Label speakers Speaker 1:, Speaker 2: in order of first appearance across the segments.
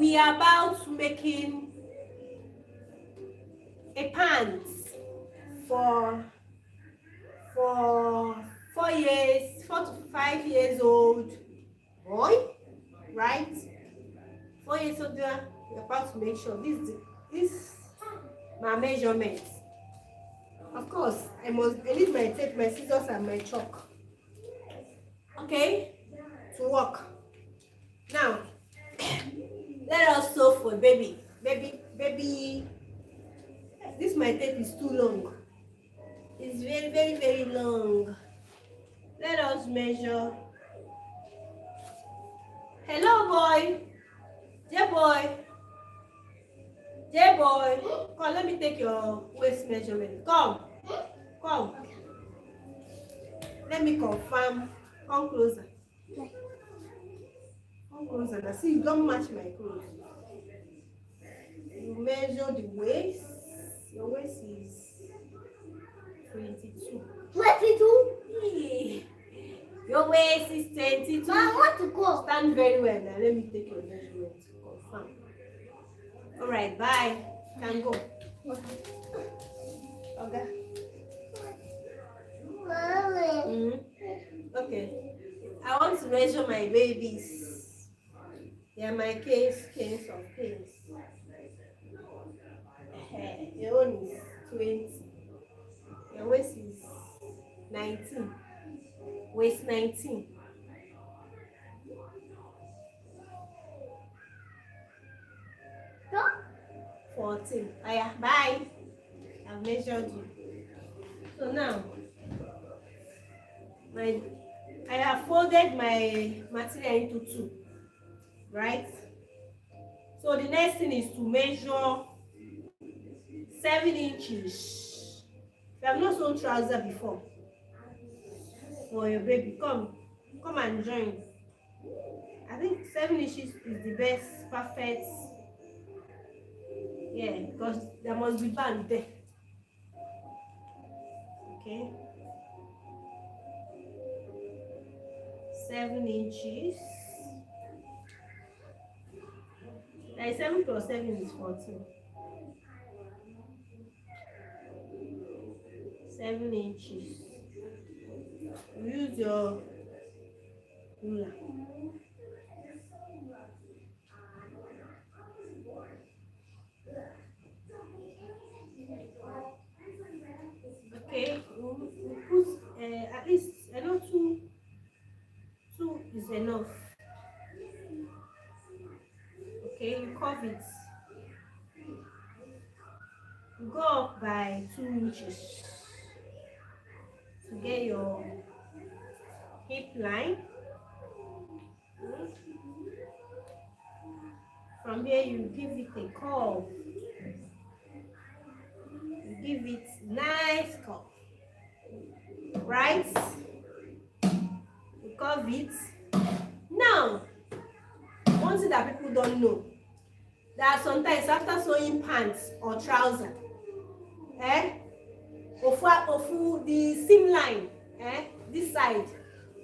Speaker 1: we are about making a pants for 4 years, 4 to 5 years old boy, right? 4 years old, we're about to make sure this my measurement. Of course, I need my tape, my scissors, and my chalk. Okay, to work. Now, let us sew for baby. This my tape is too long. It's very, very, very long. Let us measure. Hello, boy. J-boy. J-boy. Come, let me take your waist measurement. Come. Let me confirm. Come closer. Come closer. Now, see, you don't match my clothes. You measure the waist. Your waist is 22.
Speaker 2: 22?
Speaker 1: Yeah. Your waist is 22.
Speaker 2: Ma, I want to go.
Speaker 1: Stand very well now. Let me take your measurement to confirm. All right, bye. Can go. Okay.
Speaker 2: Mommy.
Speaker 1: Okay. I want to measure my babies. They are my cans of pains. Your own is 20. Your waist is 19. Waist 19. 14. Aya, bye. I've measured you. So now, I have folded my material into 2, right? So the next thing is to measure 7 inches. You have not sewn trouser before for your baby. Come and join. I think 7 inches is the best, perfect. Yeah, because there must be band there. Okay. 7 inches. Like 7 plus 7 is 14. 7 inches. Use your ruler. Okay, we'll put at least, I know 2 is enough. Okay, you curve it. You go up by 2 inches to get your hip line. From here, you give it a curve. You give it nice curve, right? You curve it. Now, one thing that people don't know, that sometimes after sewing pants or trouser, ofu the seam line, this side,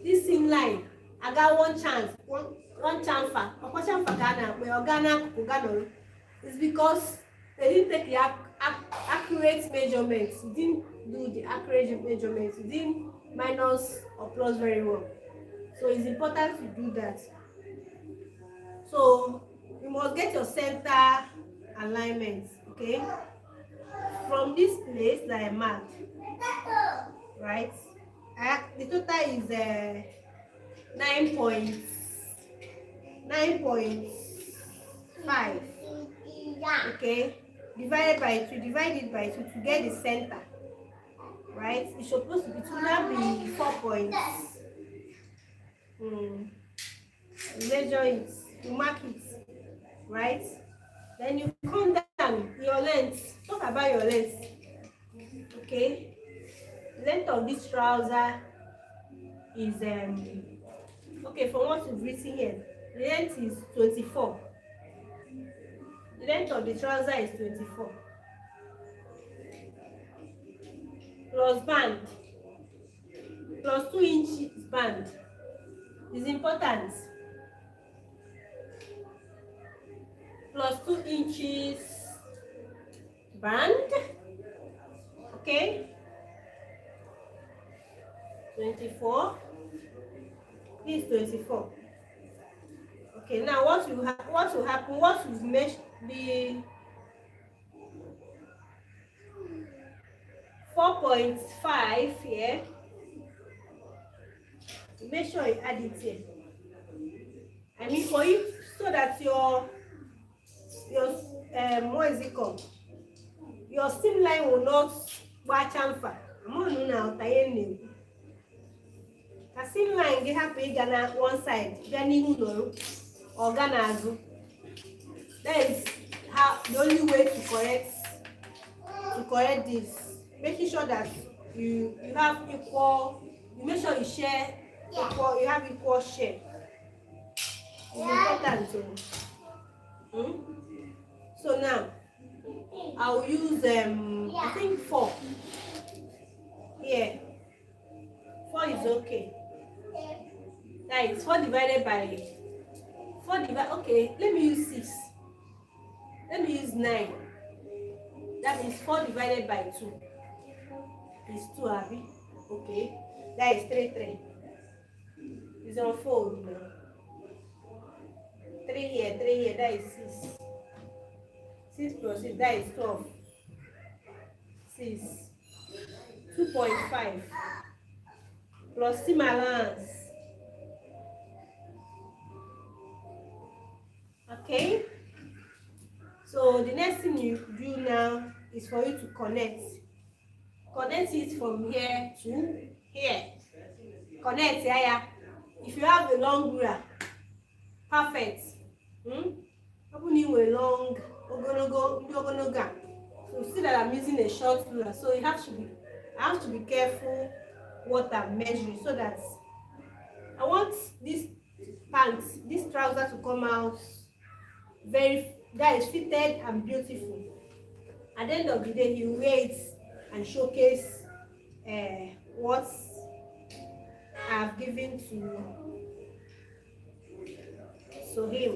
Speaker 1: this seam line, I got one chance, one chamfer, Ghana. It's because they didn't take the accurate measurements. You didn't do the accurate measurements. You didn't minus or plus very well. So it's important to do that. So you must get your center alignment, okay? From this place that I marked, right? The total is 9.5. Okay, divide it by 2 to get the center, right? It's supposed to be 4 points. You measure it, you mark it, right? Then you come down your length. Talk about your length. Okay, the length of this trouser is okay, from what you've written here, the length is 24. The length of the trouser is 24. Plus band. Plus 2 inches band. Is important. plus 2 inches band. Okay, 24. This is 24. Okay, now what will happen? What will measure the 4.5 here? Make sure you add it here. I mean for you, so that your what is it called? Your seam line will not watch chamfer. I'm on now. A seam line they have to Ghana one side, or Ghana azụ. That is how the only way to correct this. Making sure that you have equal. You make sure you share equal. You have equal share. It's important too. So now I'll use I think 4. Here, 4 is okay. That is 4 divided by 4 divided. Okay, let me use 6. Let me use 9. That is 4 divided by 2. Is 2, Abby. Okay, that is 3. It's on 4 now. 3 here, 3 here. That is 6. 6 plus 6, that is 12. 6. 2.5 plus seam allowance. Okay. So the next thing you do now is for you to connect. Connect it from here to here. Connect, yeah. If you have a long ruler, perfect. Open you a long ogologo. So see that I'm using a short ruler, so I have to be careful what I'm measuring, so that I want this pants, this trouser to come out that is fitted and beautiful. At the end of the day, you wear it and showcase what I've given to him.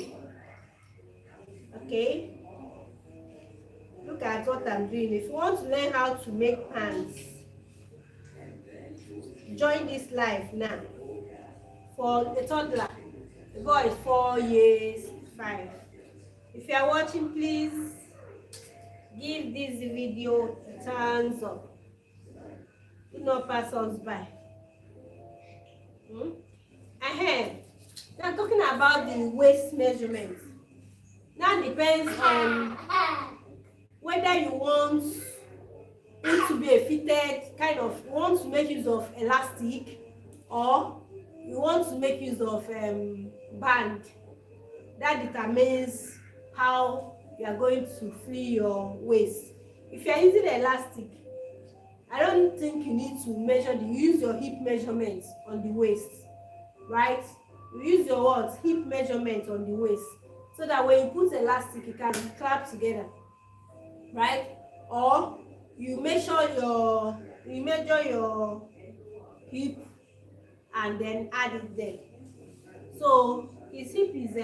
Speaker 1: Okay. Look at what I'm doing. If you want to learn how to make pants, join this live now. For the toddler, the boy is 4 years, 5. If you are watching, please give this video a thumbs up. Do not pass us by. Now talking about the waist measurement. Now depends on whether you want it to be a fitted kind of, you want to make use of elastic, or you want to make use of band. That determines how you are going to free your waist. If you are using elastic, I don't think you need to measure you use your hip measurement on the waist, right? You use your what? Hip measurement on the waist, so that when you put elastic, it can be clapped together, right? Or you measure your hip and then add it there. So his hip is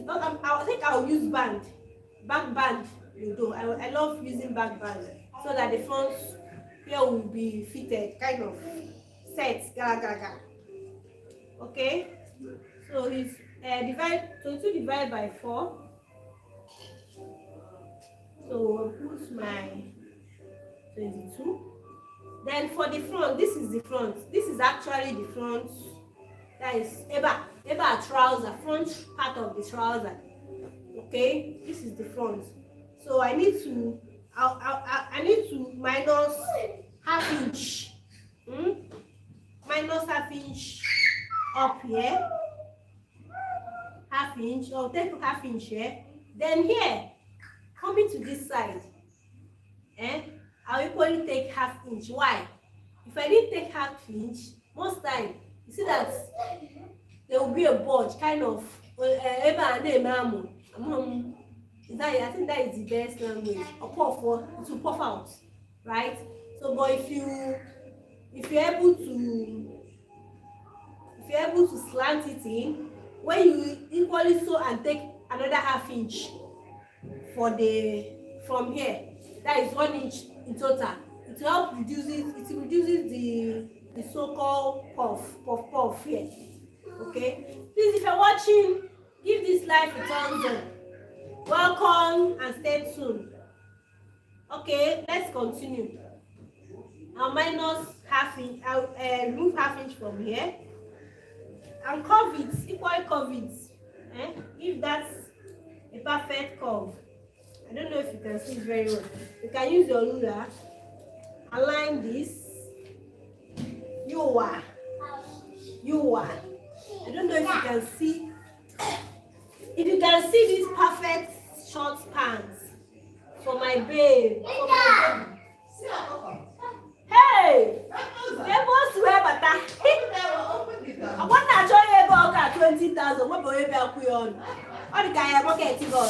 Speaker 1: I think I'll use back band. I love using back band, so that the front here will be fitted, kind of set. Okay, so it's 22 divided by 4. So I'll put my 22. Then for the front, this is the front. This is actually the front. That is eba trouser, front part of the trouser. Okay, this is the front. So I need to minus half inch. Minus half inch up here. Half inch. I'll take half inch here. Then here, coming to this side, I'll equally take half inch. Why? If I didn't take half inch, most time you see that there will be a bulge, kind of. I think that is the best language. It will puff out, right? So, but if you're able to slant it in, when you equally sew and take another half-inch for the from here. That is 1 inch in total. It will help reduce it. It reduces the so-called puff here. Okay. Please, if you're watching, give this live a thumbs up. Welcome and stay tuned. Okay, let's continue. I'll minus half inch. I'll remove half inch from here and curve it, equal curve it. If that's a perfect curve. I don't know if you can see it very well. You can use your ruler. Align this. You are. I don't know if you can see. If you can see this perfect short pants for my babe. For my baby. Hey! They must wear butter. I want to show you about 20,000. What boy be a queen? All the guy pocket to go.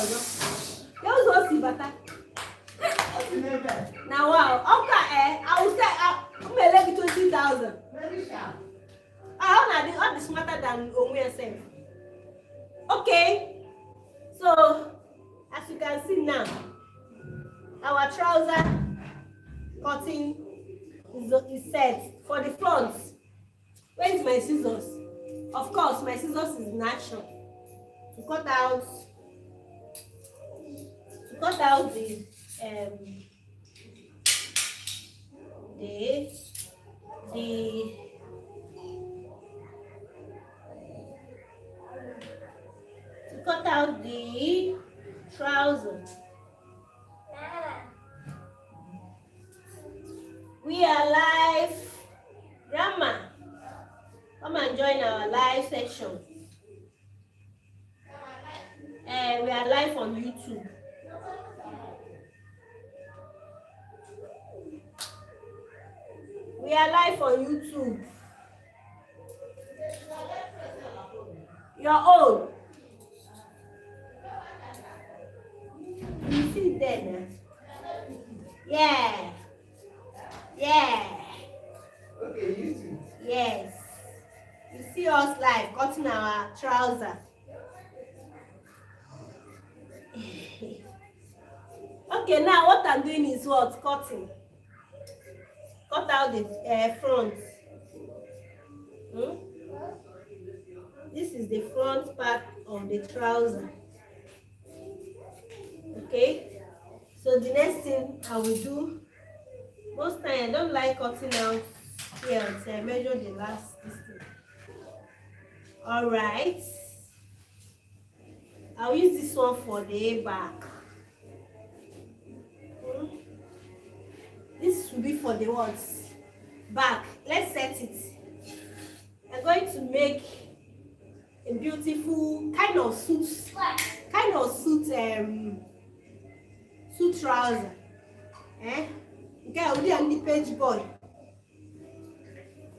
Speaker 1: You also see butter. Now wow, okay, I will say I'm gonna 20,000. I'll be smarter than Omu yourself. Okay, so as you can see now, our trouser cutting is set for the front. Where is my scissors? Of course, my scissors is in action to cut out the to cut out the trouser. We are live. Grandma, come and join our live section. We are live on YouTube. We are live on YouTube. Your own. You see there now? Yeah. Okay, YouTube. Yes. You see us live cutting our trouser. Okay, now what I'm doing is what? Cutting. Cut out the front. This is the front part of the trouser. Okay. So the next thing I will do, most time I don't like cutting out here until I measure the last distance. All right. I'll use this one for the back. This will be for the words back. Let's set it. I'm going to make a beautiful kind of suit trouser. Okay, I'll do on the page boy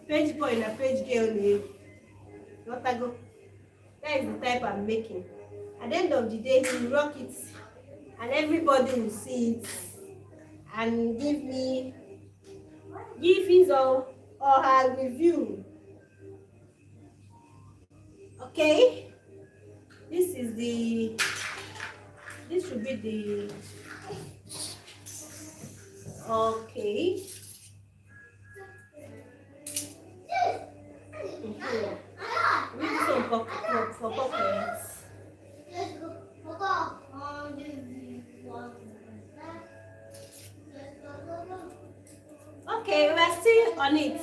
Speaker 1: and a page girl. What I go? That is the type I'm making. At the end of the day, you rock it, and everybody will see it and give his or her review. Okay, this should be the okay. We do some for pockets. Okay, we are still on it.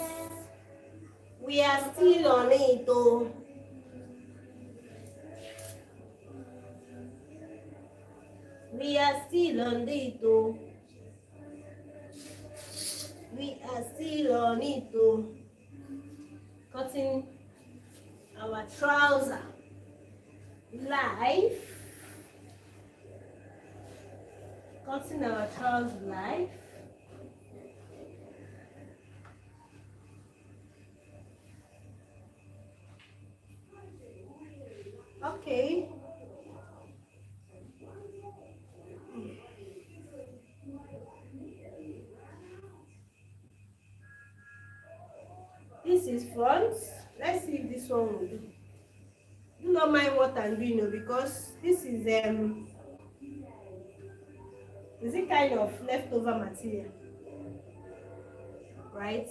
Speaker 1: We are still on it, though. We are still on it, though. We are still on it, though. Cutting our trouser live. Cutting our trouser live. Okay. This is front. Let's see if this one will do. not mind what I'm doing, because this is it kind of leftover material, right?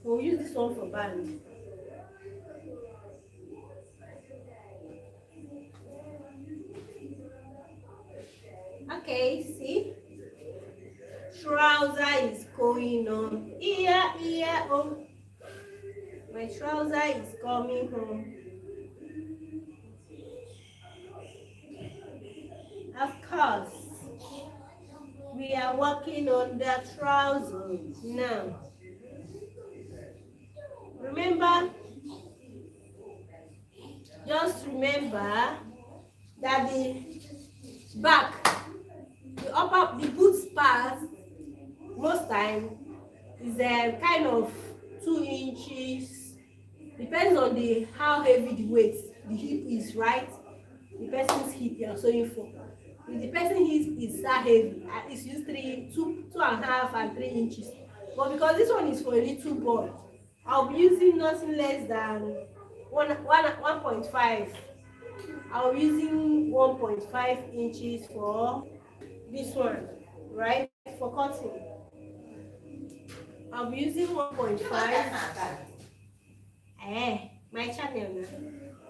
Speaker 1: We'll use this one for band. Okay, see, trouser is going on. Oh, my trouser is coming home. Of course, we are working on the trouser now. Remember, just remember that the back, the boots part, most time is kind of 2 inches. Depends on how heavy the weight, the hip is, right? The person's hip you are sewing for. If the person's hip is that heavy, it's used 2.5 and 3 inches. But because this one is for a little boy, I'll be using nothing less than 1.5. I'll be using 1.5 inches for this one, right? For cutting, I'll be using 1.5. My channel now.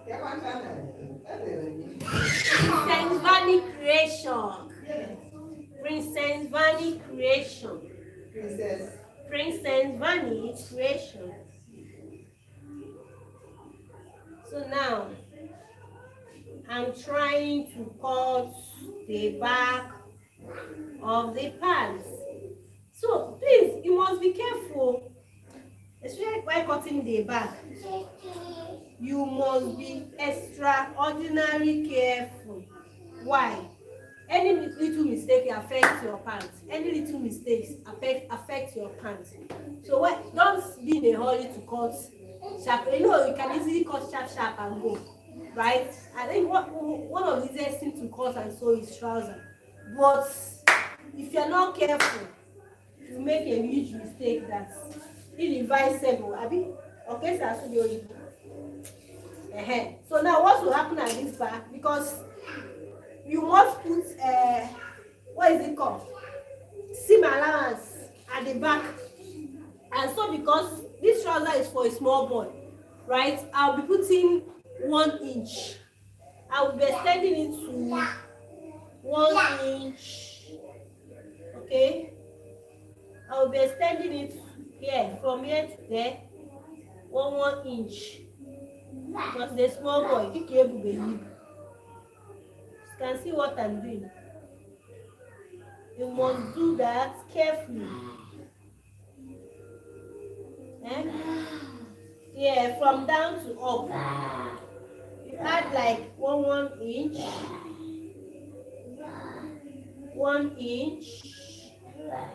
Speaker 1: Princessvannycreations. Princessvannycreations. Princessvannycreations. So now I'm trying to cut the back of the pants. So please, you must be careful, especially while cutting the back. You must be extraordinarily careful. Why? Any little mistake affects your pants. Any little mistakes affect your pants. So don't be in a hurry to cut sharp. You know, you can easily cut sharp and go, right? I think one of the easiest things to cut and sew is trouser. But if you're not careful, you make a huge mistake that's irreversible. Okay, so now what will happen at this back? Because you must put what is it called? Seam allowance at the back. And so because this trouser is for a small boy, right? I'll be putting 1 inch. I will be extending it to 1 inch. Okay? I will be extending it here, from here to there, 1 inch. Because the small boy, you can see what I'm doing. You must do that carefully. Yeah, from down to up. You add like 1 inch, 1 inch,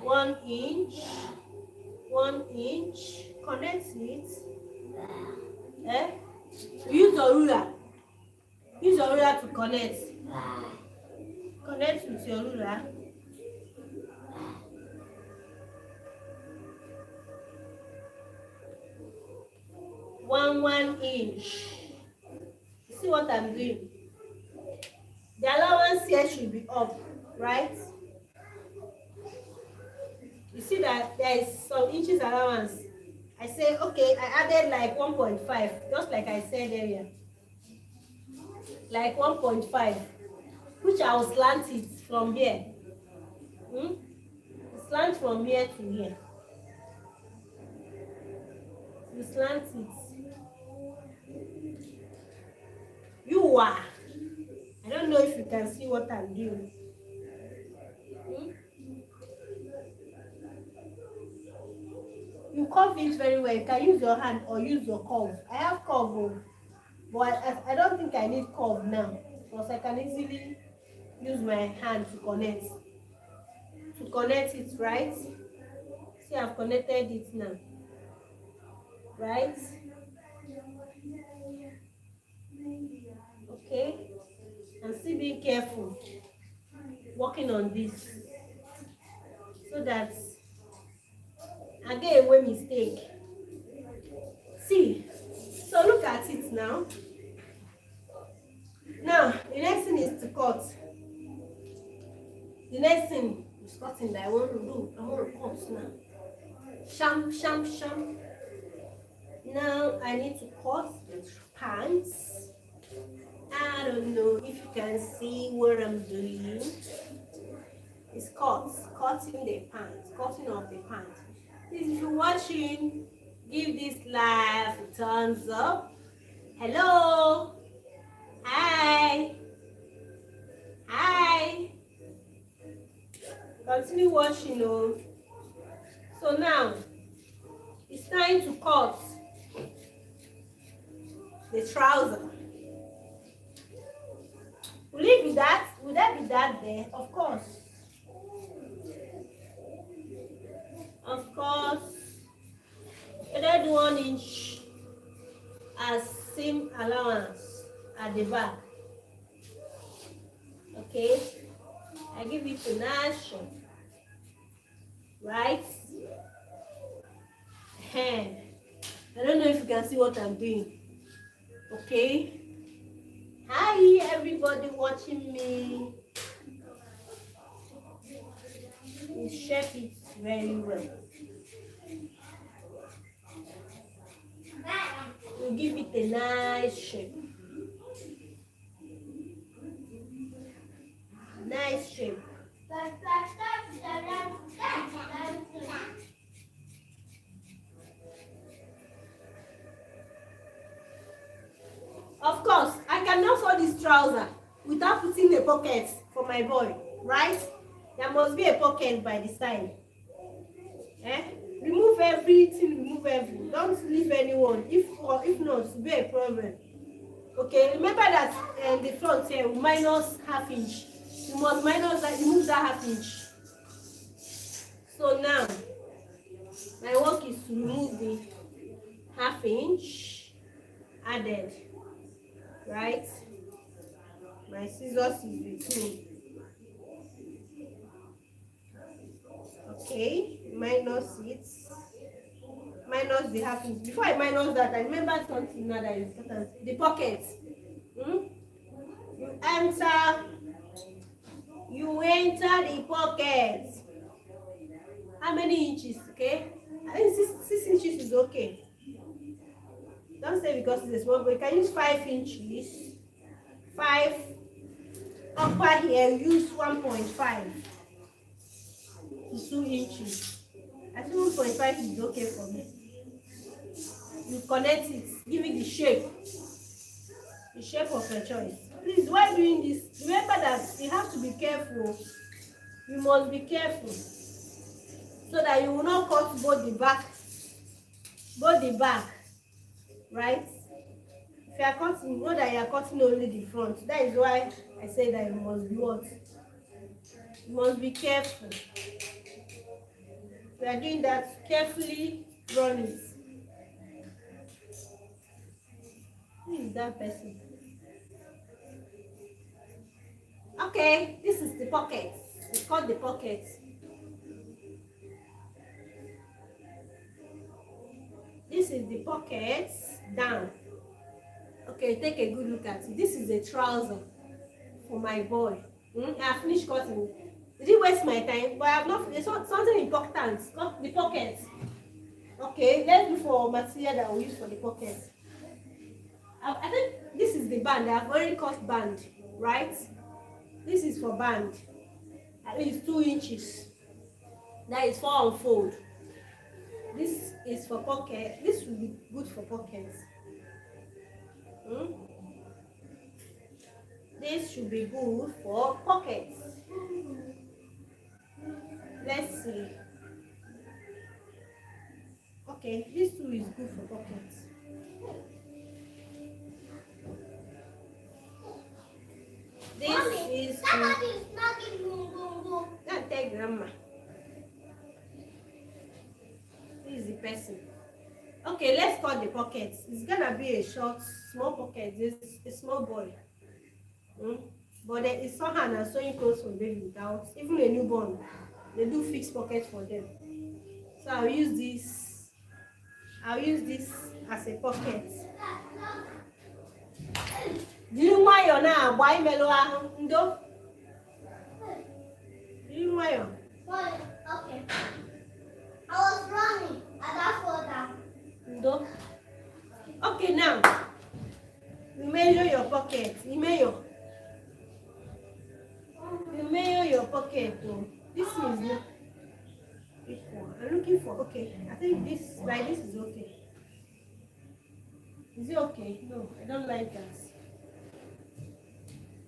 Speaker 1: 1 inch, 1 inch. Connect it. Use your ruler. Use your ruler to connect. Connect with your ruler. One inch. You see what I'm doing? The allowance here should be up, right? You see that there is some inches allowance. I say, okay, I added like 1.5, just like I said earlier. Like 1.5, which I will slant it from here. Slant from here to here. You slant it. I don't know if you can see what I'm doing. You curve it very well. You can use your hand or use your curve. I have curve, but I don't think I need curve now, because I can easily use my hand to connect. It, right? See, I've connected it now, right? Okay, and still being careful, working on this, so that I get away mistake. See, So look at it now. Now the next thing is to cut. The next thing is cutting that I want to do. I want to cut now. Sham, sham, sham. Now I need to cut the pants. I don't know if you can see what I'm doing. It's cutting the pants, cutting off the pants. Please, if you're watching, give this live a thumbs up. Hello. Hi. Hi. Continue watching, oh. So now it's time to cut the trouser. Will it be that? Will that be that there? Of course. Of course. Added 1 inch as seam allowance at the back. Okay. I give it a nice shape. Right? Hand. I don't know if you can see what I'm doing. Okay. Hi everybody watching me. You shape it very well. You give it a nice shape. Nice shape. Of course, I cannot fold this trouser without putting a pocket for my boy, right? There must be a pocket by the side. Eh? Remove everything, remove everything. Don't leave anyone. If not, it will be a problem. Okay, remember that the front here will minus ½ inch. You must minus that, remove that ½ inch. So now, my work is to remove the ½ inch added. Right? My scissors is with me. Okay, minus it. Minus the ½ inch. Before I minus that, I remember something now that is important. The pocket. You enter the pocket. How many inches? Okay? I think 6 inches is okay. Don't say because it's a small boy. You can use 5 inches. 5 upper here, use 1.5 to 2 inches. I think 1.5 is okay for me. You connect it, give it the shape of your choice. Please, while doing this, remember that you have to be careful. You must be careful so that you will not cut both the back, right? If you are cutting, know that you are cutting only the front. That is why I say that you must be what? You must be careful. We are doing that, carefully run it. Who is that person? Okay, this is the pocket. It's called the pocket. This is the pocket down. Okay, take a good look at it. This is a trouser for my boy. I have finished cutting. Did it waste my time? But I have not. There's something important. The pocket. Okay, let's look for material that we use for the pocket. I think this is the band. I have already cut band, right? This is for band. At least 2 inches. That is 4 unfold. This is for pocket. This will be good for pockets. This should be good for pockets. Let's see. Okay, this too is good for pockets. This Mommy, is somebody is knocking. Go. Don't take grandma. This is the person. Okay, let's cut the pockets. It's gonna be a small pocket. This a small boy. But there is somehow now sewing clothes for baby without even a newborn. They do fixed pockets for them. So I'll use this I'll use this as a pocket. Do you want your now? Why melo ndo? Do you want your?
Speaker 2: Okay. I was running. And that's what that.
Speaker 1: Ndo. Okay, now you measure your pocket. You measure your pocket. Oh. This is not equal. I'm looking for. Okay, I think this like this is okay. Is it okay? No, I don't like that.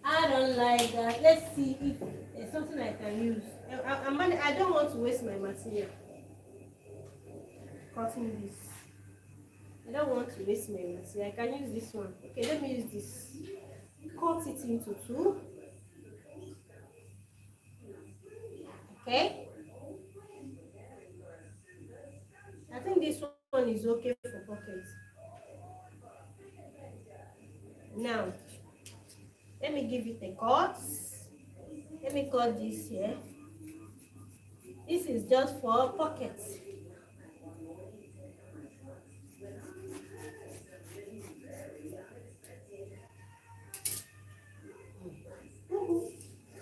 Speaker 1: I don't like that. Let's see if there's something I can use. I don't want to waste my material. Cutting this. I don't want to waste my material. I can use this one. Okay, let me use this. Cut it into two. Okay. I think this one is okay for pockets. Now, let me give it a cut. Let me cut this here. This is just for pockets.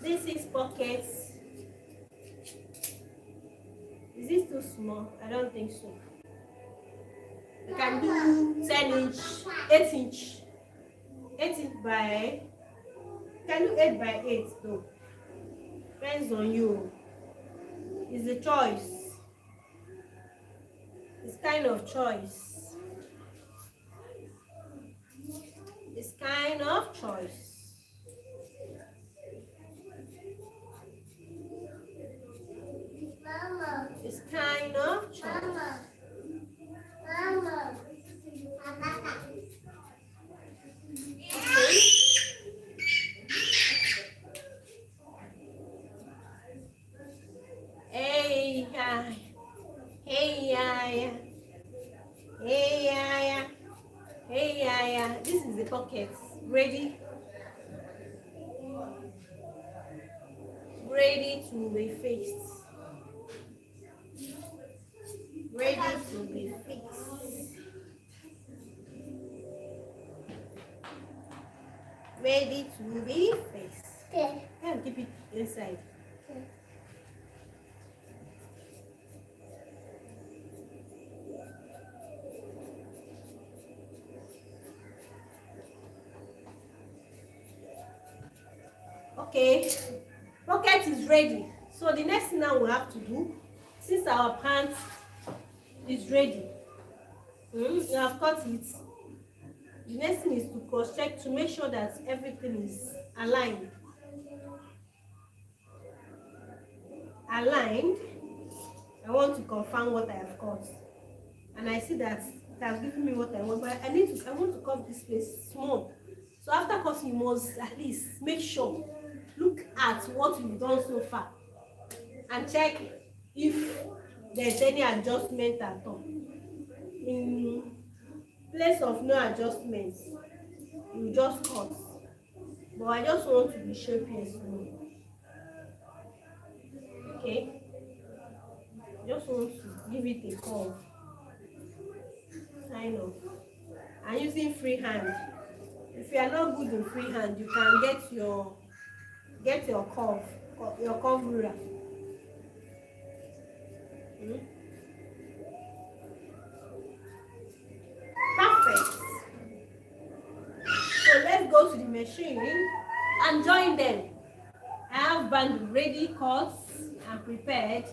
Speaker 1: This is pockets. Is this too small? I don't think so. I can do 10 inch, 8 inch. 8 inch by, can do 8 by 8 though. Depends on you. It's a choice. It's kind of choice. It's kind of choice.
Speaker 2: Mama.
Speaker 1: It's kind of choice.
Speaker 2: Mama. Mama.
Speaker 1: Hey, yeah. Hey, yeah, yeah. Hey, yeah, yeah. Hey, yeah, yeah. This is the pocket. Ready? Ready to be fixed. Ready to be fixed. Ready to be fixed.
Speaker 2: Okay.
Speaker 1: And keep it inside. Okay, pocket is ready. So the next thing now we have to do, since our pants is ready, we have cut it. The next thing is to cross check to make sure that everything is aligned. Aligned. I want to confirm what I have cut, and I see that it has given me what I want. But I want to cut this place small. So after cutting, you must at least make sure, look at what you've done so far, and check if there's any adjustment at all. In place of no adjustment, you just cut. But I just want to be shapy as well. Okay, just want to give it a curve, kind of. I'm using free hand. If you are not good in free hand, you can get your curve ruler. Perfect. So let's go to the machine and join them. I have band ready, cut and prepared.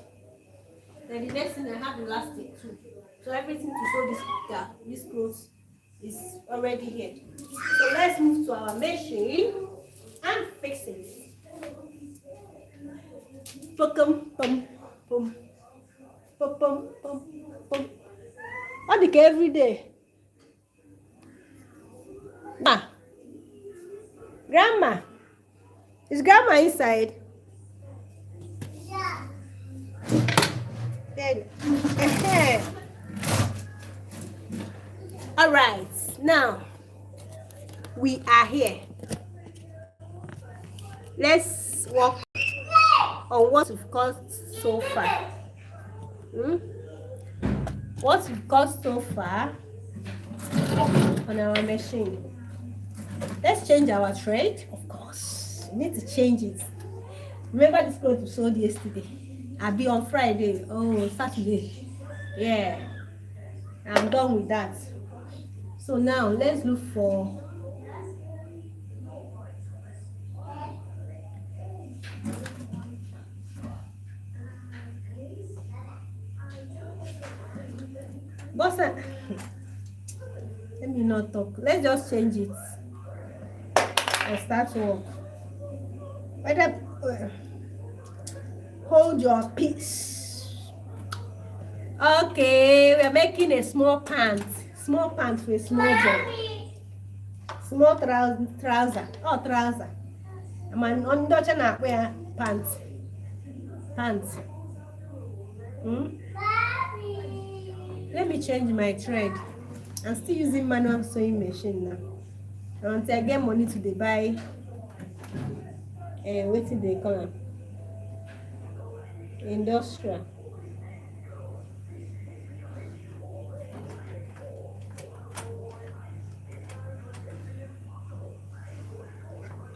Speaker 1: Then the next thing I have elastic too. So everything to sew this clothes is already here. So let's move to our machine and fix it. Pum pum pum pum pum pum pum. What the every day? Grandma, is grandma inside?
Speaker 2: Yeah.
Speaker 1: Then, all right, now we are here. Let's work on what we've got so far. what we've got so far on our machine. Let's change our thread, of course. We need to change it. Remember this clothes we sold yesterday? I'll be on Friday. Oh, Saturday. Yeah, I'm done with that. So now let's look for Bossa. Let me not talk. Let's just change it and start work. Whether hold your peace. Okay, we are making a small pant for a small boy. Small trouser. Oh, trouser. I'm on Dutch and I wear pants. Let me change my thread. I'm still using manual sewing machine now. Until I get money to buy wetin they call am industrial.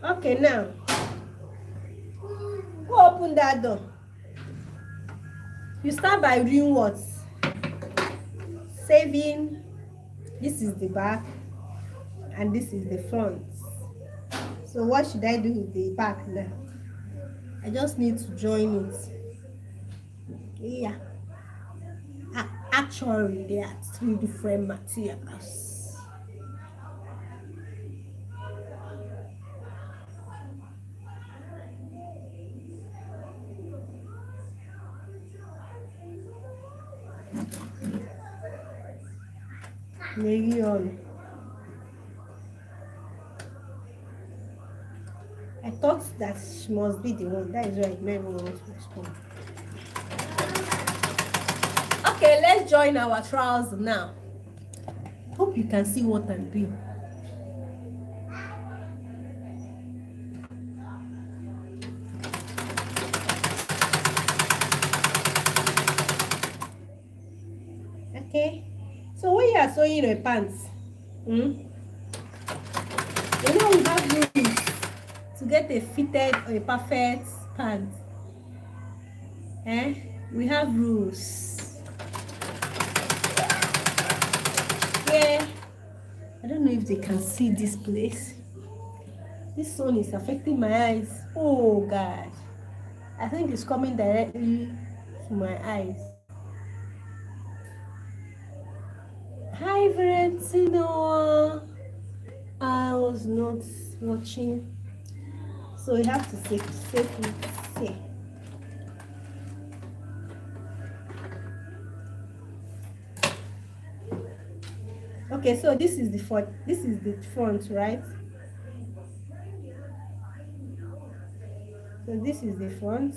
Speaker 1: Okay, now who open that door? You start by doing what? Saving. This is the back and this is the front. So what should I do with the back now? I just need to join it. Yeah. Actually, there are 3 different materials. Maybe on. I thought that she must be the one. That is why I never want to respond. Okay, let's join our trousers now. Hope you can see what I'm doing. Okay, so when you are sewing your pants, you know we have rules to get a fitted or a perfect pants. We have rules. Yeah, I don't know if they can see this place. This sun is affecting my eyes. Oh God, I think it's coming directly to my eyes. Hi Valentino. I was not watching, so you have to safely say. Okay, so this is the front. This is the front, right? So this is the front.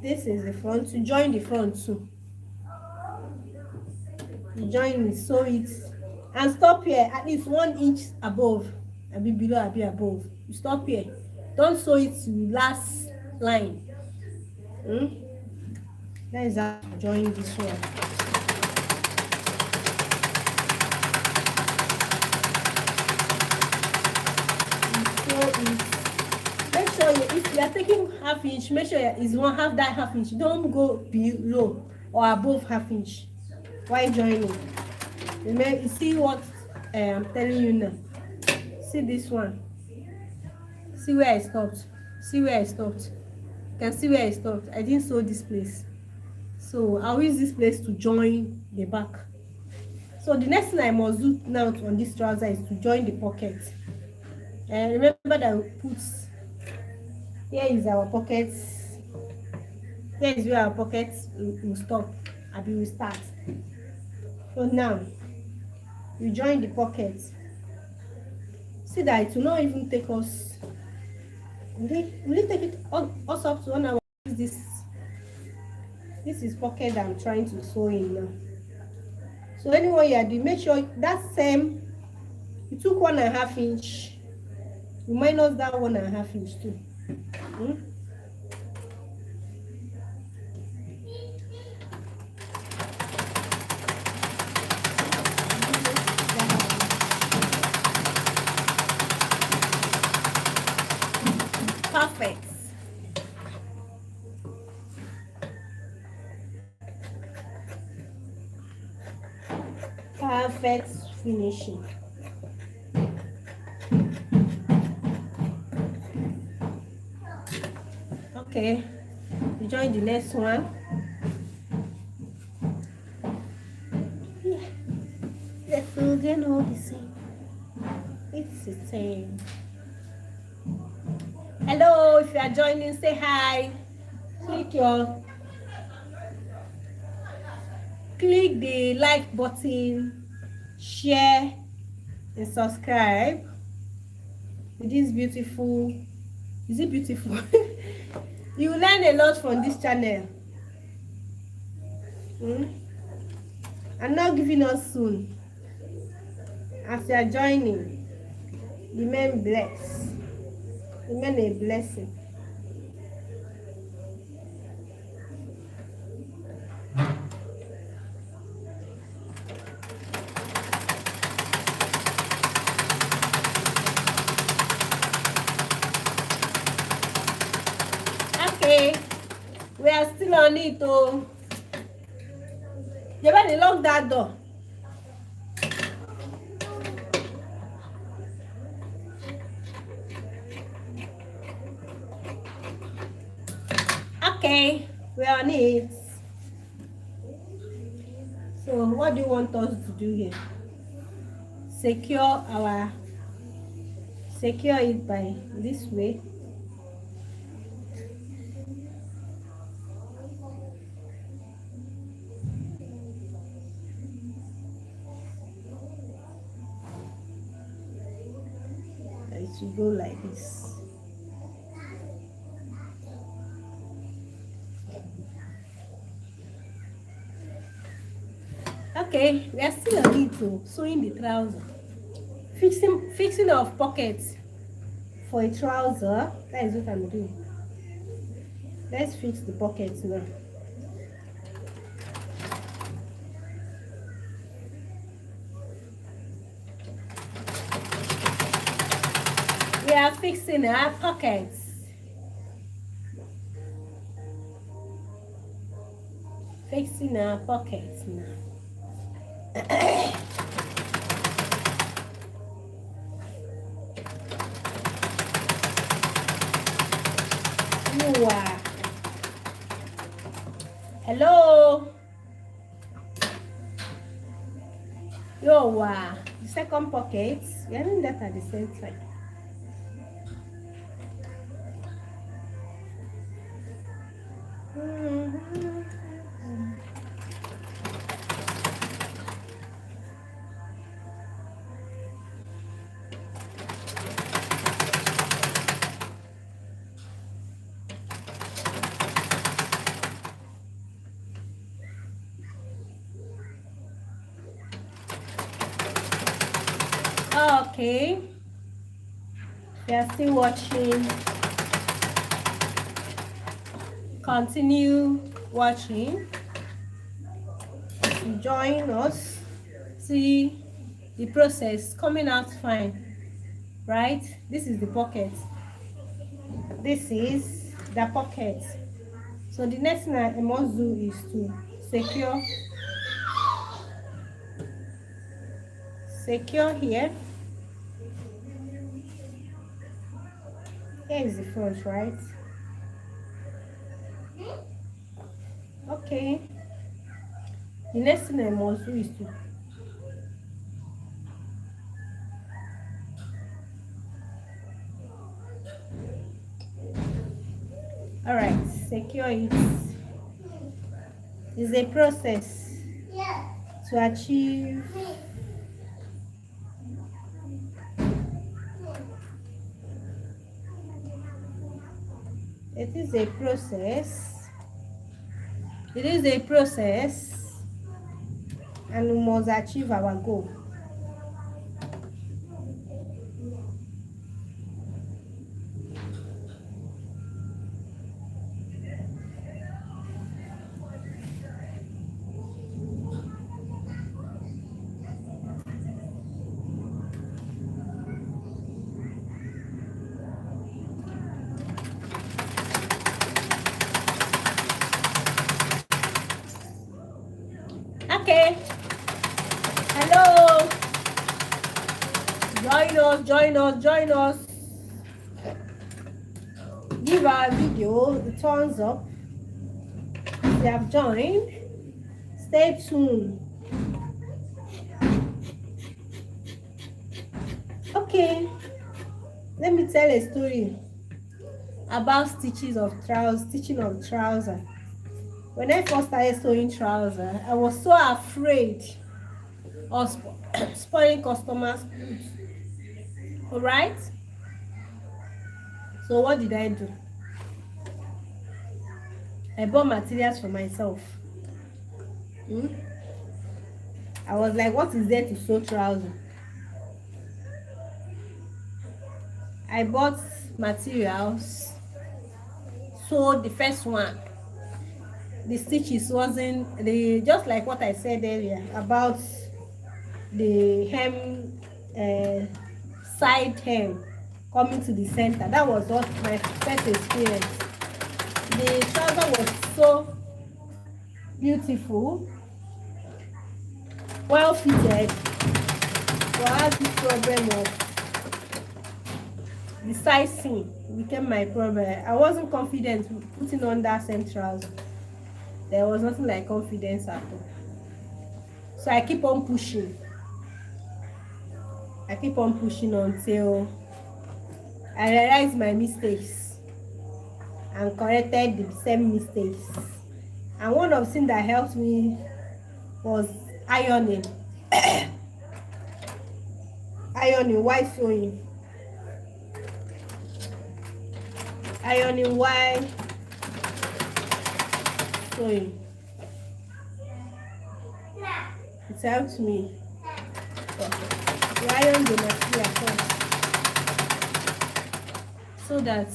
Speaker 1: This is the front. To join the front too. You join it, sew it, and stop here at least 1 inch above. A bit below, a bit above. You stop here. Don't sew it to the last line. That is how to join this one. Make sure if you are taking ½ inch, make sure it's half that ½ inch. Don't go below or above ½ inch while joining. You see what I'm telling you now. See this one. See where I stopped. See where I stopped. You can see where I stopped. I didn't sew this place. So I'll use this place to join the back. So the next thing I must do now on this trouser is to join the pocket. And remember that we put, here is our pocket. Here is where our pocket will stop. And we will start. So now we join the pocket. See that it will not even take us. Will it take it us up to 1 hour? This is pocket that I'm trying to sew in now. So anyone you are doing, make sure that same, you took 1½ inch, you minus that 1½ inch too. Perfect finishing. Okay, we join the next one. Yeah, let's again all the same. It's the same. Hello, if you are joining, say hi. Click the like button, share and subscribe to this beautiful. Is it beautiful? You will learn a lot from this channel. I'm not giving up soon. As you are joining, remain blessed. Remain a blessing. Okay, we are still on it. Oh, you better lock that door. Okay, we are on it. So what do you want us to do here? Secure it by this way. It will go like this. Okay, we are still on it too. Sewing the trouser. Fixing of pockets for a trouser. That is what I'm doing. Let's fix the pockets now. We are fixing our pockets. Fixing our pockets now. Hello. The second pocket. We are doing that at the same time. Okay, we are still watching. Continue watching. Join us. See the process coming out fine, right? This is the pocket. This is the pocket. So the next thing I must do is to secure here. Here is the front, right? Okay. The next thing I must do is to secure it. It's a process to achieve It is a process and we must achieve our goal. Okay. Hello. join us. Give our video a thumbs up if you have joined. Stay tuned. Okay, let me tell a story about stitching of trousers. When I first started sewing trousers, I was so afraid of spoiling customers' clothes. Alright? So what did I do? I bought materials for myself. I was like, what is there to sew trousers? I bought materials. So the first one, the stitches wasn't just like what I said earlier about the hem, side hem coming to the center. That was what my first experience. The trouser was so beautiful, well fitted, but I had this problem of the sizing became my problem. I wasn't confident putting on that same trouser. There was nothing like confidence at all. So I keep on pushing. Until I realized my mistakes and corrected the same mistakes. And one of the things that helped me was ironing. Ironing while sewing. Ironing while sewing. It helps me. You iron the material first, so that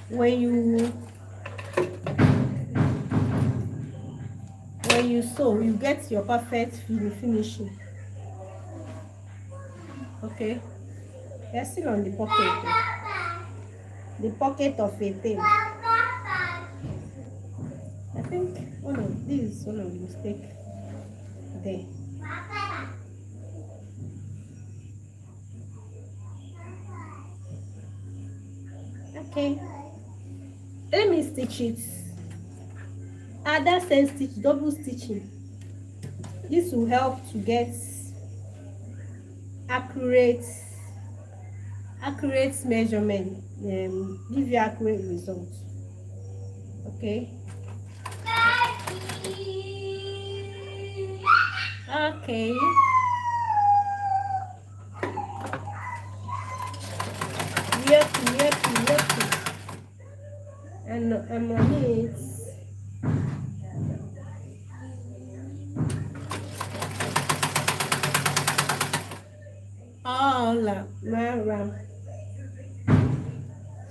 Speaker 1: when you sew, you get your perfect finishing. Okay, they're still on the pocket. The pocket of a thing. I think one of these, one of the mistakes there. Okay, let me stitch it. That's same stitch, double stitching. This will help to get accurate measurement, give you accurate results. Okay. Okay. Yep. And I'm on it. All around.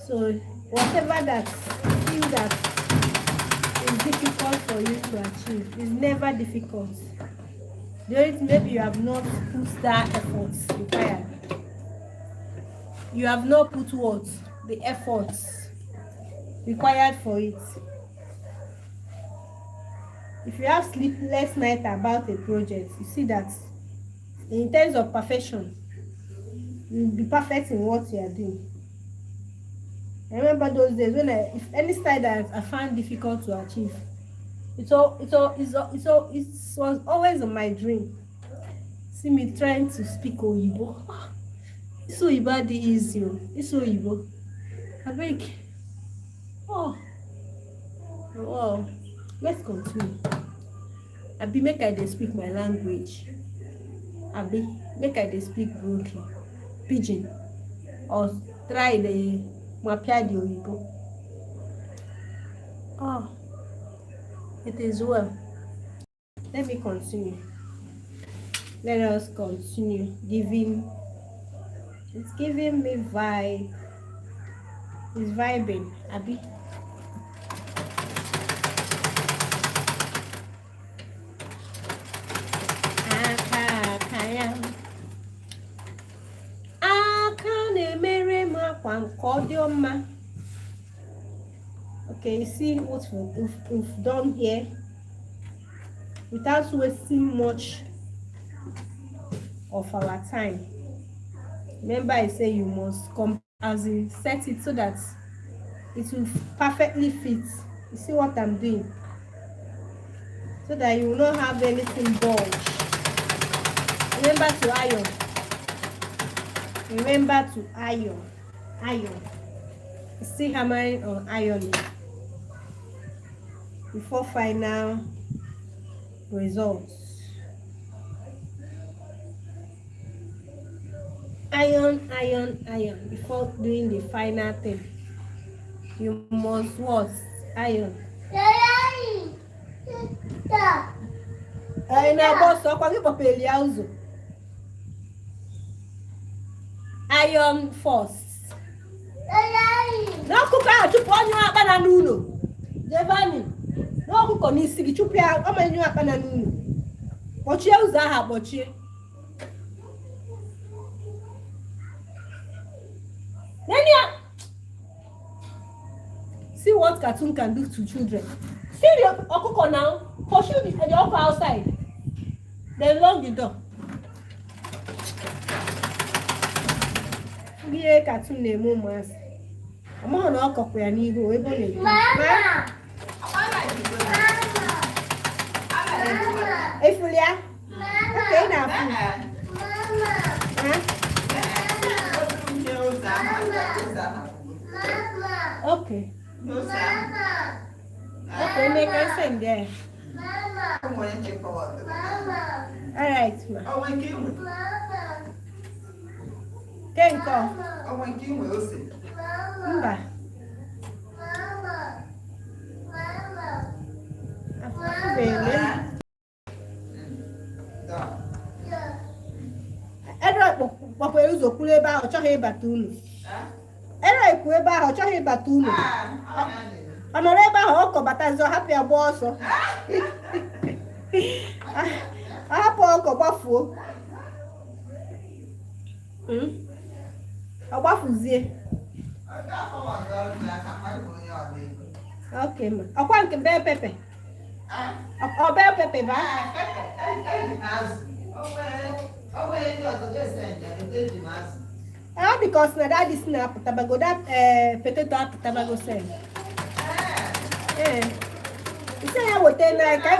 Speaker 1: So whatever that feel that is difficult for you to achieve is never difficult. Maybe you have not put that effort required. You have not put what? The efforts required for it. If you have sleepless night about a project, you see that in terms of perfection, you'll be perfect in what you are doing. I remember those days when if any style that I found difficult to achieve, it was always on my dream. See me trying to speak Oyibo. It's Oyibo the easy. It's Oyibo. I beg. Oh, wow. Let's continue. Abi make I dey speak my language. Abi make I dey speak broadly, pidgin, or try the mapia the Oyibo. Oh, it is well. Let me continue. Let us continue giving. It's giving me vibe. It's vibing, Abi. Okay, you see what we've done here without wasting much of our time. Remember, I say you must set it so that it will perfectly fit. You see what I'm doing? So that you will not have anything bulge. Remember to iron. Remember to iron. Iron. Still hammering on ironing before final results. Iron, iron, iron. Before doing the final thing, you must what? Iron. Iron first. No cook out to put you up and nuno. Giovanni. No cook on this city to pay out on you up and nuno. But you use that, but you. Then you see what cartoon can do to children. See the cook now. Pursue the offer outside. Then lock the door. Be a cartoon name, Mas. I'm on a cock where I need to go. If we are okay now. Okay. Okay, make us send there. All right, ma. Thank you. Mba. Era kwa ezo kule ba o chọghị ịbata unu. Era ekwu ebe ahụ ọ chọghị ịbata unu. Ọ nọrọ ebe ahụ ọ kọbatazi ọ hapụ ya gba ọsọ. Ọ hapụ ọkọ gbafuo. Ọ gbafuzie. Okay, ma. Ọkwa nke bee pepe. Ọ bee pepe ba. Because na that is na tabago that potato tabago sell. Ise ya wote na ka.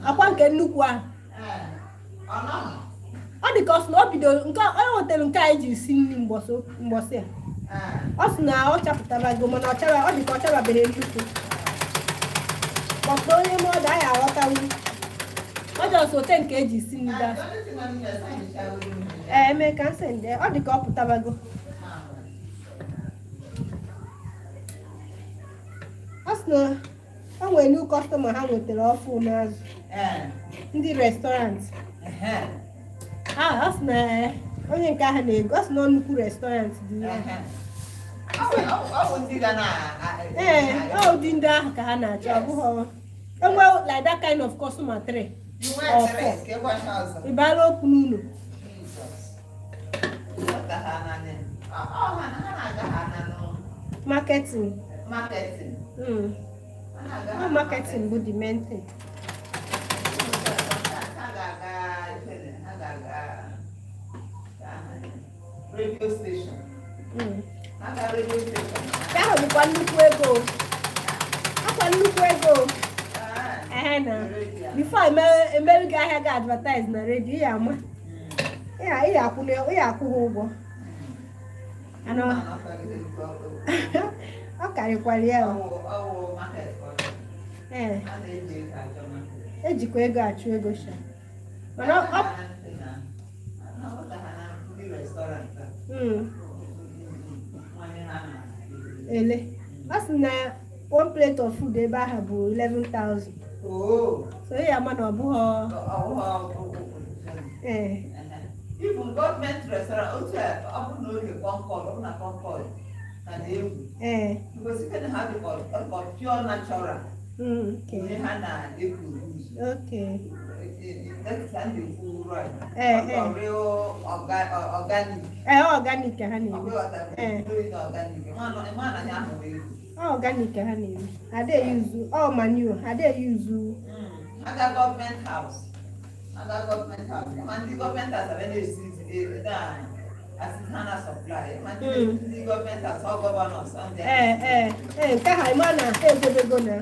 Speaker 1: Akwa nke nnukwu a. Because na obido nke o wotere nke anyị ji si nri mgbọsị a. Ọ sị na ọ chapụtabago mana ọ dịka ọ chababere nnukwu. Kpọkpọ onye mọdụ anyị aghọtawu. Ọ jọs ote nke eji si nri da. Mee ka nsị ọ dịka ọ pụtabago. Ọ sị na o nwere new customer ha nwetara ọfụ n'azụ. Ndị restaurant. Ọ sị na onye nke ahụ na-ego, ọ sị na nnukwu restaurant dị ya. Ụdị ndị ahụ ka ha na-achọ, ọ bụghị enwe like that kind of customer three. Ị baala okwu n'ụlọ. Marketing. Marketing bụ the main thing.
Speaker 3: Radio station.
Speaker 1: Ya bụkwa nnukwu ego. Akwa nnukwu ego. Na before emeri gị ahịa ga advertise na redio ya ama. Ị akwụ ha ụgwọ. Ọ karịkwara ya. Ejikwa ego achụ ego sha. Mana ele. Ọ sị na one plate of food ebe ahụ bụ 11,000. So ya mana ọ bụghị.
Speaker 3: Even government restaurant, open Concord, and because you can have it called pure natural.
Speaker 1: Okay. Okay.
Speaker 3: That's the food, right? Real organic.
Speaker 1: Organic, honey. Organic, honey. I they use all manure. I they use.
Speaker 3: Other government house. Other government house. And the government has already seized assistance supply. And the government has all governors on there.
Speaker 1: Nke ha ịma na edebego na.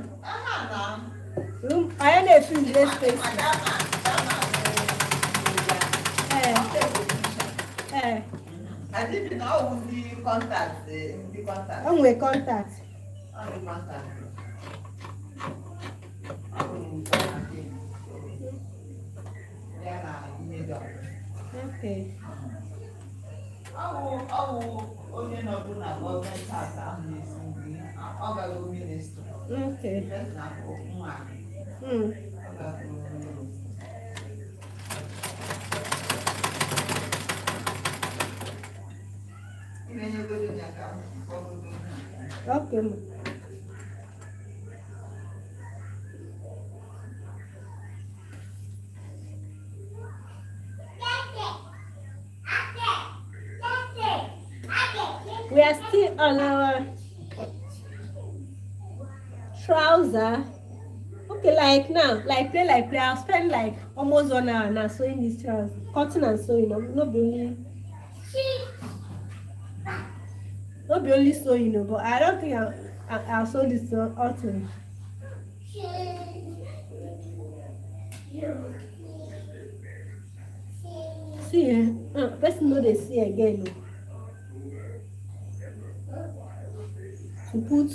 Speaker 1: Anyị na-efu ile space.
Speaker 3: I didn't know the contact.
Speaker 1: O nwere contact. Okay.
Speaker 3: Onye nọbụ na gọọmenti asa ahụ na-esi nri, ọ gago ministri.
Speaker 1: Okay. Okay. We are still on our trouser. Okay, like now, like play. I'll spend like almost 1 hour now sewing this trouser, cutting and sewing. Not be only sewing, but I don't think I'll sew this autumn. See, person know they see again. To put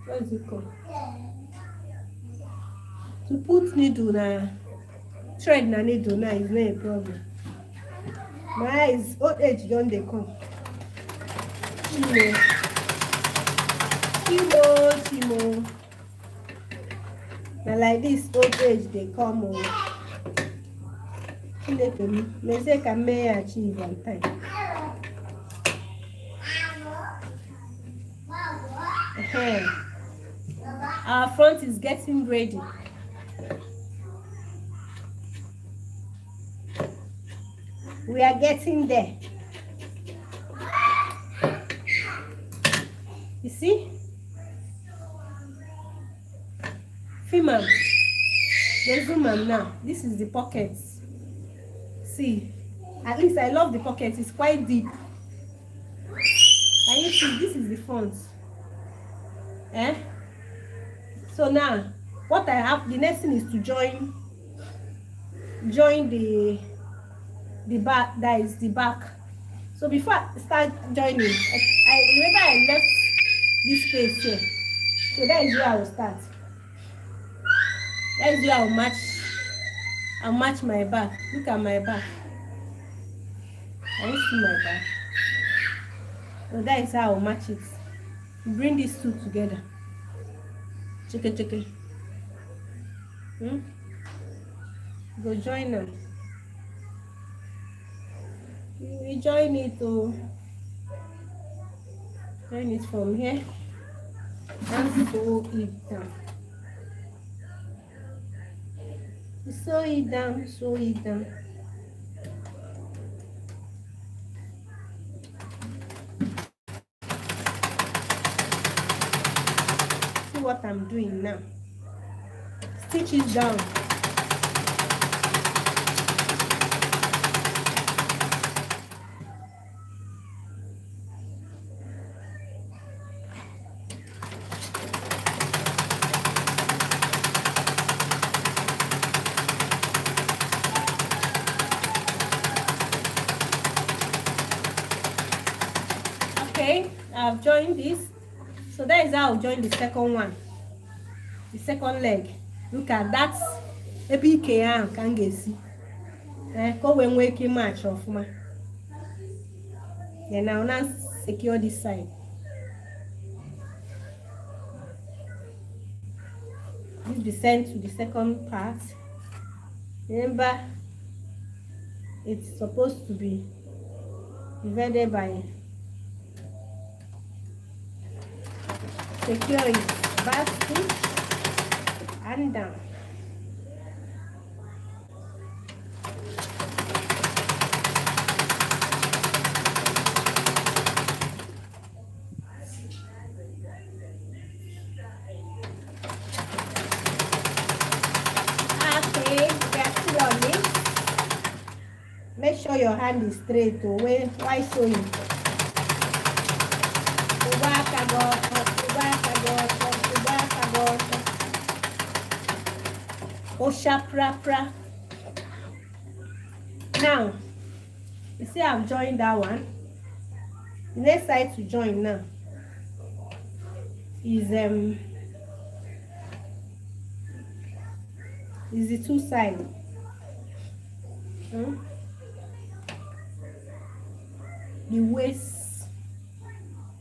Speaker 1: what is it called? To put needle na thread na needle na is not a problem. My eyes, old age don't they come. Chimo. Na like this old age they come on. They say can may achieve on time. Our front is getting ready. We are getting there. You see? Female. The zoom now. This is the pockets. See? At least I love the pocket. It's quite deep. Can you see? This is the front. So now what I have, the next thing is to join the back. That is the back. So before I start joining, I remember I left this space here, so that is where I will start. That is where I'll match my back. Look at my back. Can you see my back? So that is how I'll match it. Bring these two together. Check it. Go join them. You join it to join it from here and sew it down. Sew it down. What I'm doing now. Stitch it down. Okay, I've joined this. So that is how I'll join the second one. The second leg. Look at that. APK can get see. Go when we can match off my. Then I'll now secure this side. This descend to the second part. Remember, it's supposed to be divided by secure it back stitch and down. hand is straight to why sewing. Oshaprapra. Now, you see I've joined that one. The next side to join now is the two sides. The waist.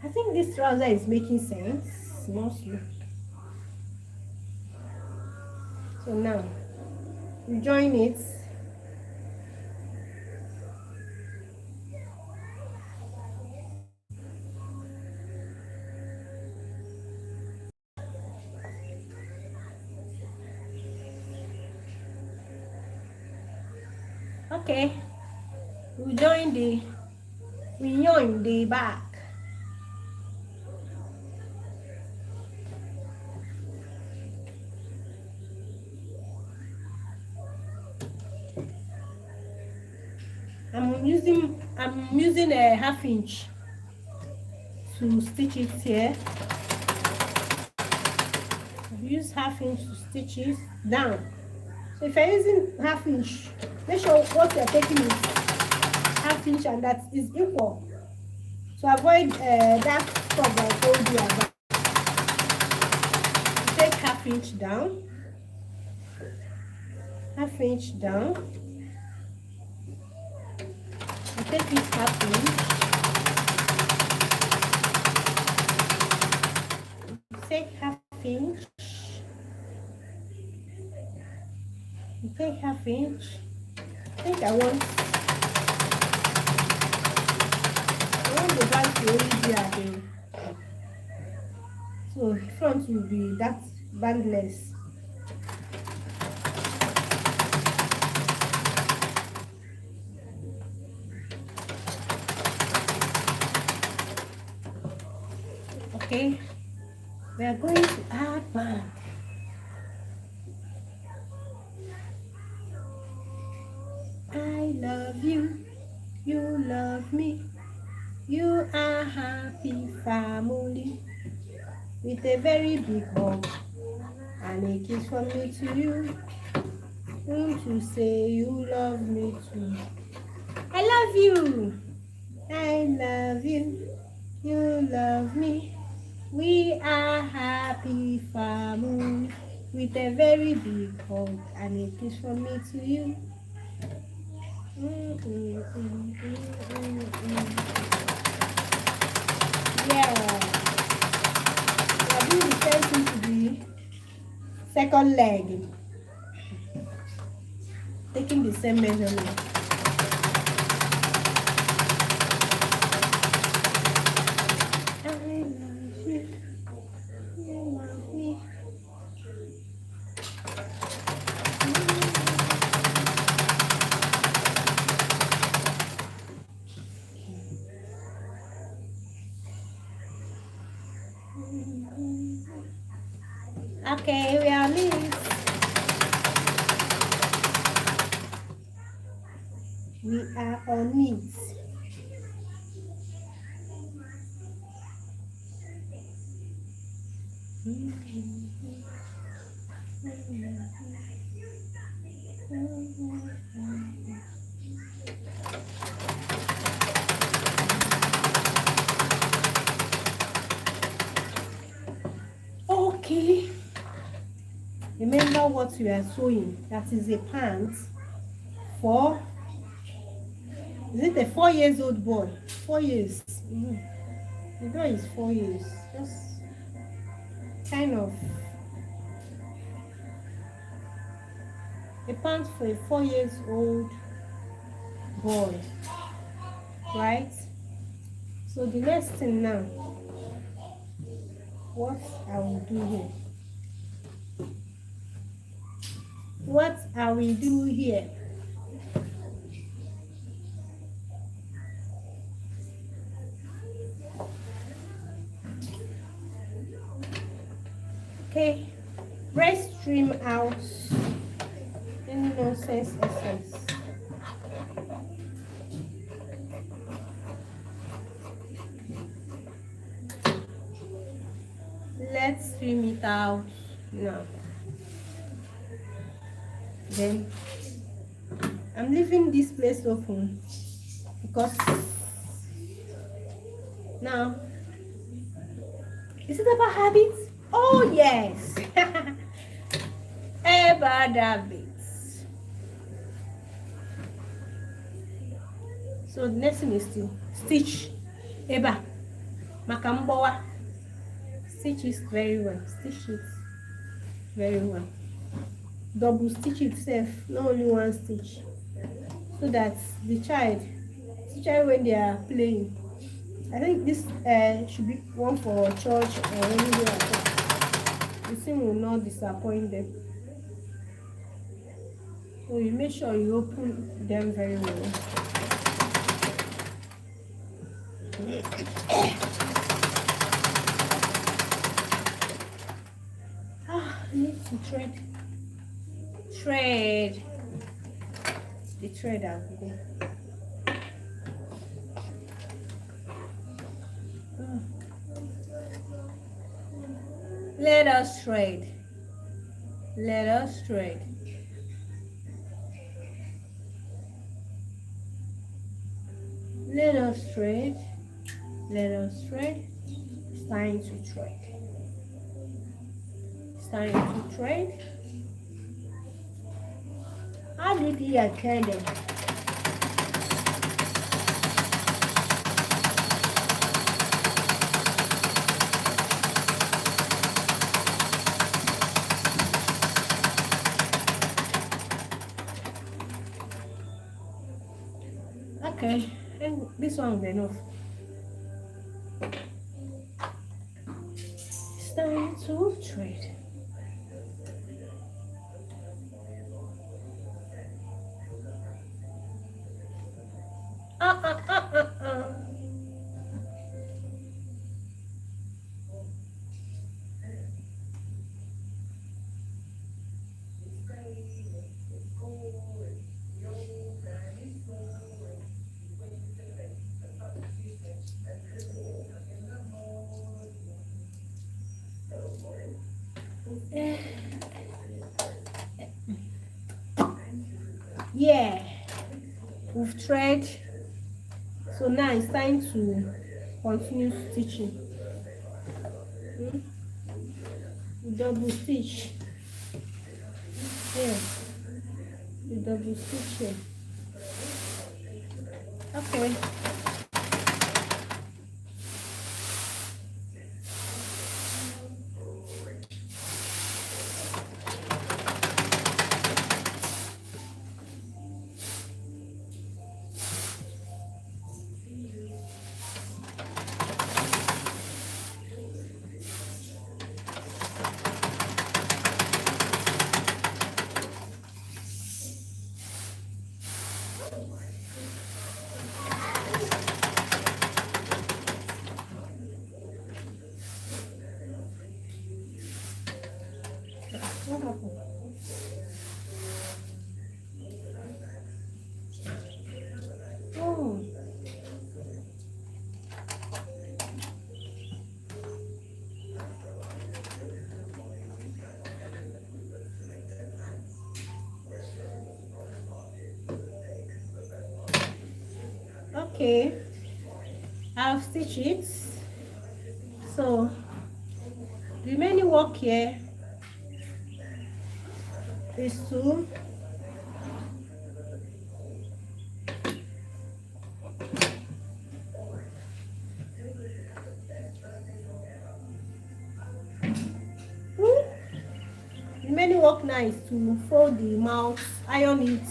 Speaker 1: I think this trouser is making sense mostly. So now we join it. Okay, we join the back. I'm using a 1/2 inch to stitch it here. I've used 1/2 inch to stitch it down. So if you're using 1/2 inch, make sure what you're taking is 1/2 inch and that is equal. So avoid that stuff I told you about. Take 1/2 inch down. 1/2 inch down. I take this 1/2 inch. Take 1/2 inch. Take 1/2 inch. I think I want the back to only be again. So front will be that bandless. Okay, we are going to add band. I love you, you love me, you are happy family, with a very big hug and a kiss from me to you. Won't you say you love me too? I love you, I love you, you love me, we are happy family, with a very big hug and a kiss from me to you. Yeah. We are doing the same thing to the second leg. Taking the same measurement. I love you. You love me. Okay, we are linked. We are on it. Okay. Remember what you are sewing. That is a pant for, is it a 4 years old boy? 4 years. The boy is 4 years. Just kind of a pant for a 4 years old boy, right? So the next thing now, what I will do here. What I will do here. Okay, breast trim out any nonsense excess. Let's trim it out now. Then I'm leaving this place open because now, is it about habits? Oh yes. About habits. So the next thing is to stitch eba maka mgbawa. Stitch it very well. Stitch it very well. Double stitch itself, not only one stitch, so that the child, especially when they are playing, I think this should be one for church or anywhere at all. The thing will not disappoint them. So you make sure you open them very well. I need to thread the thread out there. Let us thread. Let us thread. Let us thread. Let us thread. It's time to thread. It's time to thread. How did you attend it? Okay, and this one will be enough. It's time to thread. Yeah, we've thread. So now it's time to continue stitching. Double stitch here, the double stitch here. Okay. What happened? Oh. Okay, I've stitched it. So the remaining work here is to remaining work now is to fold the mouth, iron it,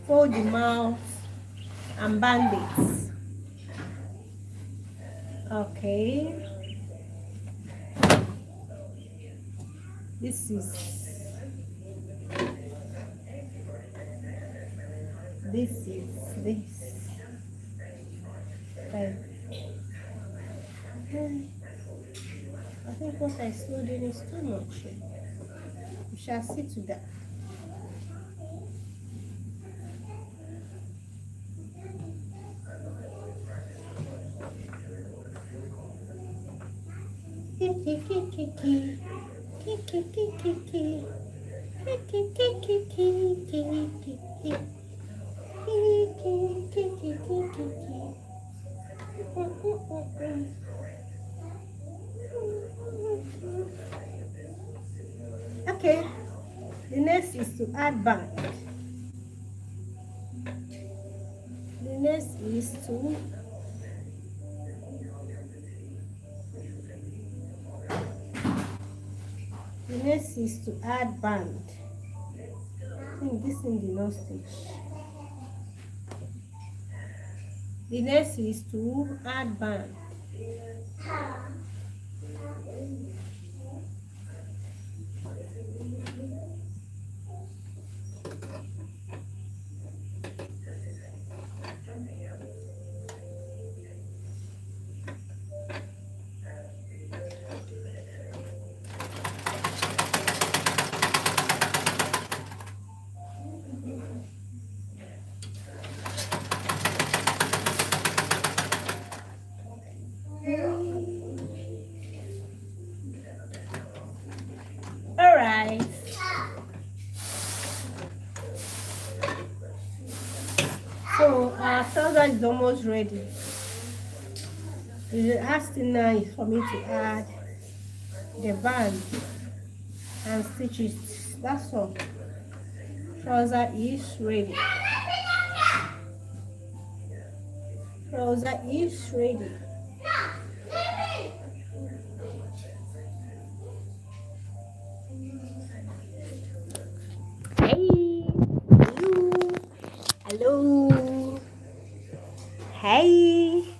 Speaker 1: fold the mouth and band it. Okay, this is this. Right. I think what I sewed in is too much. We shall see to that. Okay, the next is to add band. The next is to add band. I think this in the no stitch. The next is to add band. All right. So our trouser is almost ready. The last thing now is for me to add the band and stitches. That's all. Trouser is ready. Trouser is ready. Hey, hello, hello. Hey.